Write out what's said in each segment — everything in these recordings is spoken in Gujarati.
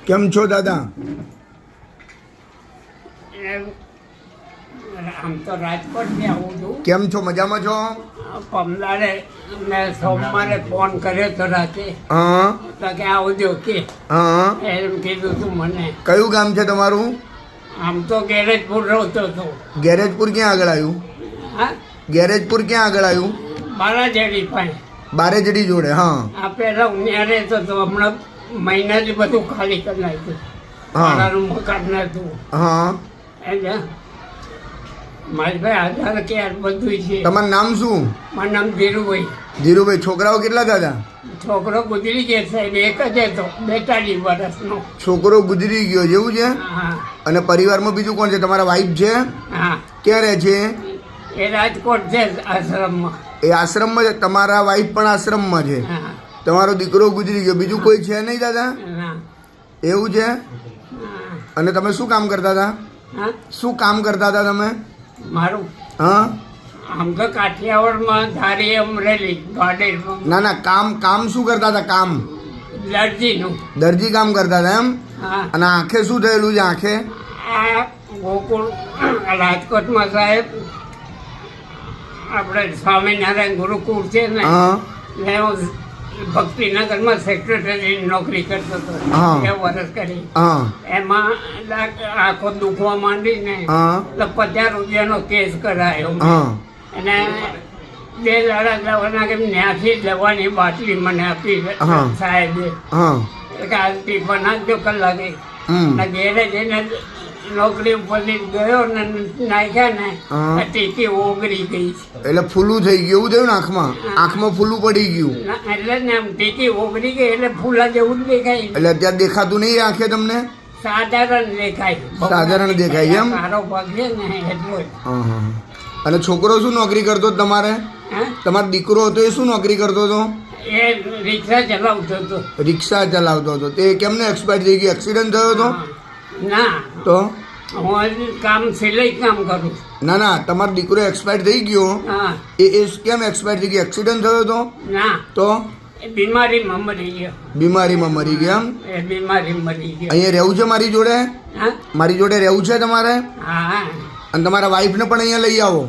કેમ છો દાદા? આમ તો રાજકોટથી આવું છું. કેમ છો? મજામાં છો? પમદારે મેં સોમવારે ફોન કર્યો તો રાતે, હા તો કે આવજો કે હા. એમ કીધું તું મને. કયું ગામ છે તમારું? આમ તો ગેરેજપુર રહેતો હતો. ગેરેજપુર ક્યાં આગળ આવ્યું? હા, ગેરેજપુર ક્યાં આગળ આવ્યું? બાલાજડી પાસે. બારેજડી જોડે. હા આ પહેલા હું ત્યાં રહેતો હતો, હમણાં મહિનાથી બધું ખાલી કરી નાખ્યું. હા. મારાનું મકાન નતું હા. એટલે મારી ભાઈ આધાર કાર્ડ બધું છે. તમારું નામ શું? મારું નામ ધીરુભાઈ. ધીરુભાઈ. છોકરાઓ કેટલા દાદા? છોકરો ગુજરી ગયો સાહેબ, એક જ હતો 42 વર્ષનો. છોકરો ગુજરી ગયો જેવું છે? હા અને પરિવારમાં બીજું કોણ છે? તમારા વાઈફ છે? હા, ક્યાં રહે છે? એ રાજકોટ છે આશ્રમમાં. એ આશ્રમમાં છે? તમારા વાઈફ પણ આશ્રમમાં છે? હા તમારો દીકરો ગુજરી ગયો, બીજું કોઈ છે નહીં દાદા? ના. એવું છે? હા. અને તમે શું કામ કરતા હતા? હા, શું કામ કરતા હતા તમે? મારું હા. આમ તો કાઠિયાવાડમાં ધારી અમરેલી ગાર્ડનમાં ના ના, કામ શું કરતા હતા? કામ દરજીનું. દરજી કામ કરતા હતા એમ? હા. અને આંખે શું થયેલું છે? આંખે આ ગોકુળ રાજકોટમાં સાહેબ આપણે સ્વામિનારાયણ ગુરુકુળ છે ને, હા ને હું ભક્તિનગરમાં સેક્રેટરી નોકરી કરતો હતો હા. 2 વર્ષ કરી. હા એમાં આંખો દુખવા માંડી ને હા તો 50 રૂપિયાનો કેસ કરાયો મેં. હા અને 2 દાડા દવાના કે ત્યાંથી દવાની બાટલી મને આપી હા. સાહેબે. હા. એટલે કે આ ટીપા નાખજો કલાકે. હમ. ને ઘેરે જઈને નોકરી ઉપરથી ગયો ને નાખ્યા ને હા. ટીકી ઓગળી ગઈ. એટલે ફૂલું થઈ ગયું એવું થયું ને? આંખમાં આંખમાં ફૂલું પડી ગયું એટલે ને આમ ટીકી ઓગળી ગઈ એટલે ફૂલા જેવું જ દેખાય. એટલે અત્યારે દેખાતું નહીં આંખે તમને? સાધારણ દેખાય. સાધારણ દેખાય એમ? સારો પગ છે ને એટલો જ. હા હા. અને છોકરો શું નોકરી કરતો હતો તમારે? હા? તમારો દીકરો હતો એ શું નોકરી કરતો હતો? એ રિક્ષા ચલાવતો હતો. રિક્ષા ચલાવતો હતો. તે કેમને એક્સપાયર થઈ ગયો? એક્સિડન્ટ થયો હતો? ના, તો હું કામ સિલાઈ કામ કરું. ના ના, તમારો દીકરો એક્સપાયર થઈ ગયો હા. એ કેમ એક્સપાયર થઈ ગયો? એક્સિડન્ટ થયો હતો? ના, તો એ બીમારીમાં મરી ગયો. બીમારીમાં મરી ગયા એમ? એ બીમારી મરી ગયો. અહીંયા રહેવું છે મારી જોડે? હા મારી જોડે રહેવું છે તમારે? હા. અને તમારા વાઈફને પણ અહીંયા લઈ આવો.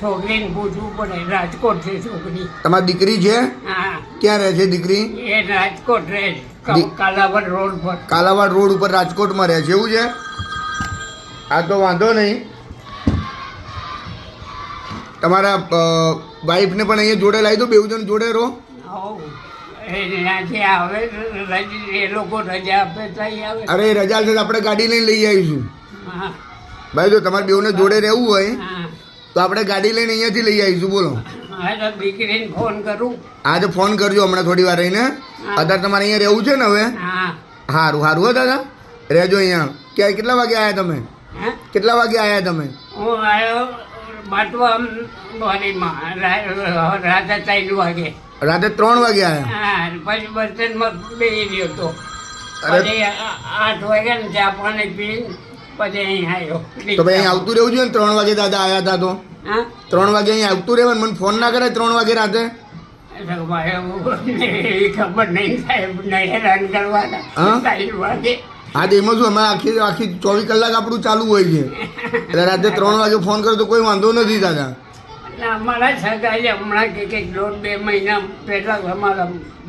છોકરીને પૂછવું પડે. રાજકોટ છે છોકરી. તમારી દીકરી છે? હા, ક્યાં રહે છે દીકરી? એ રાજકોટ રહે છે, કાલાવડ રોડ પર. કાલાવાડ રોડ ઉપર રાજકોટમાં રહે છે એવું છે? આ તો વાંધો નહીં. તમારા વાઈફને પણ અહીંયા જોડે લાવી દો, બેઉ જણ જોડે રહો. હોવ. એ ત્યાંથી આવે એ લોકો રજા આપે તો અહીં આવે. અરે રજા છે તો આપણે ગાડી લઈને લઈ આવીશું. હા ભાઈ જો તમારે બેઉને જોડે રહેવું હોય હા. તો આપણે ગાડી લઈને અહીંયાથી લઈ આવીશું. બોલો. હા તો દીકરીને ફોન કરું. હા તો ફોન કરજો હમણાં થોડી વાર રહીને. અત્યારે તમારે અહીંયા રહેવું છે ને હવે? હા સારું સારું હો દાદા, રહેજો અહીંયા. ક્યાં કેટલા વાગે આવ્યા તમે? હા. કેટલા વાગે આવ્યા તમે? હું આવ્યો બાટવા વાડીમાં રાતે 3 વાગે. રાતે 3 વાગે આવ્યા? હા, પછી બસ સ્ટેન્ડમાં બેસી ગયો હતો. અરે. પછી 8 વાગ્યા ને ચા પાણી પી પછી અહીં આવ્યો. તો ભાઈ અહીં આવતું રહેવું જોઈએ ને? 3 વાગે દાદા આવ્યા હતા તો હા 3 વાગે અહીં આવતું રહેવાનું. મને ફોન ના કરે 3 વાગે રાતે? એટલે ભાઈ એ ખબર નહીં સાહેબ, નહીં હેરાન કરવાના. હા? 3 વાગે. હા તો એમાં શું, અમે આખી 24 કલાક આપણું ચાલુ હોય છે. એટલે રાતે 3 વાગે ફોન કરો તો કોઈ વાંધો નથી દાદા. અને અમારા સગાઈ હમણાં કે 1.5-2 મહિના પહેલા અમારા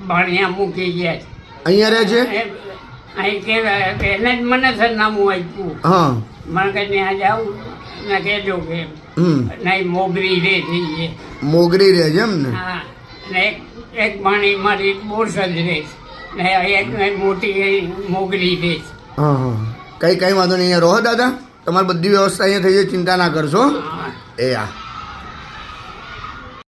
ભાણિયા મૂકી ગયા છે. અહીંયા રહે છે? અહીં કે એને જ મને સરનામું આપ્યું. હા. મને કે ત્યાં જાઉં ને કહેજો કે નહીં મોગરી રહે છે. મોગરી રહે છે એમ ને? હા. ને એક ભાણી મારી બોરસદ રહે છે ને એક મોટી મોગરી રહે છે. હા હા. કઈ વાંધો નહીં, અહીંયા રહો દાદા. તમારી બધી વ્યવસ્થા અહીંયા થઈ જાય, ચિંતા ના કરશો. હા. એ હા.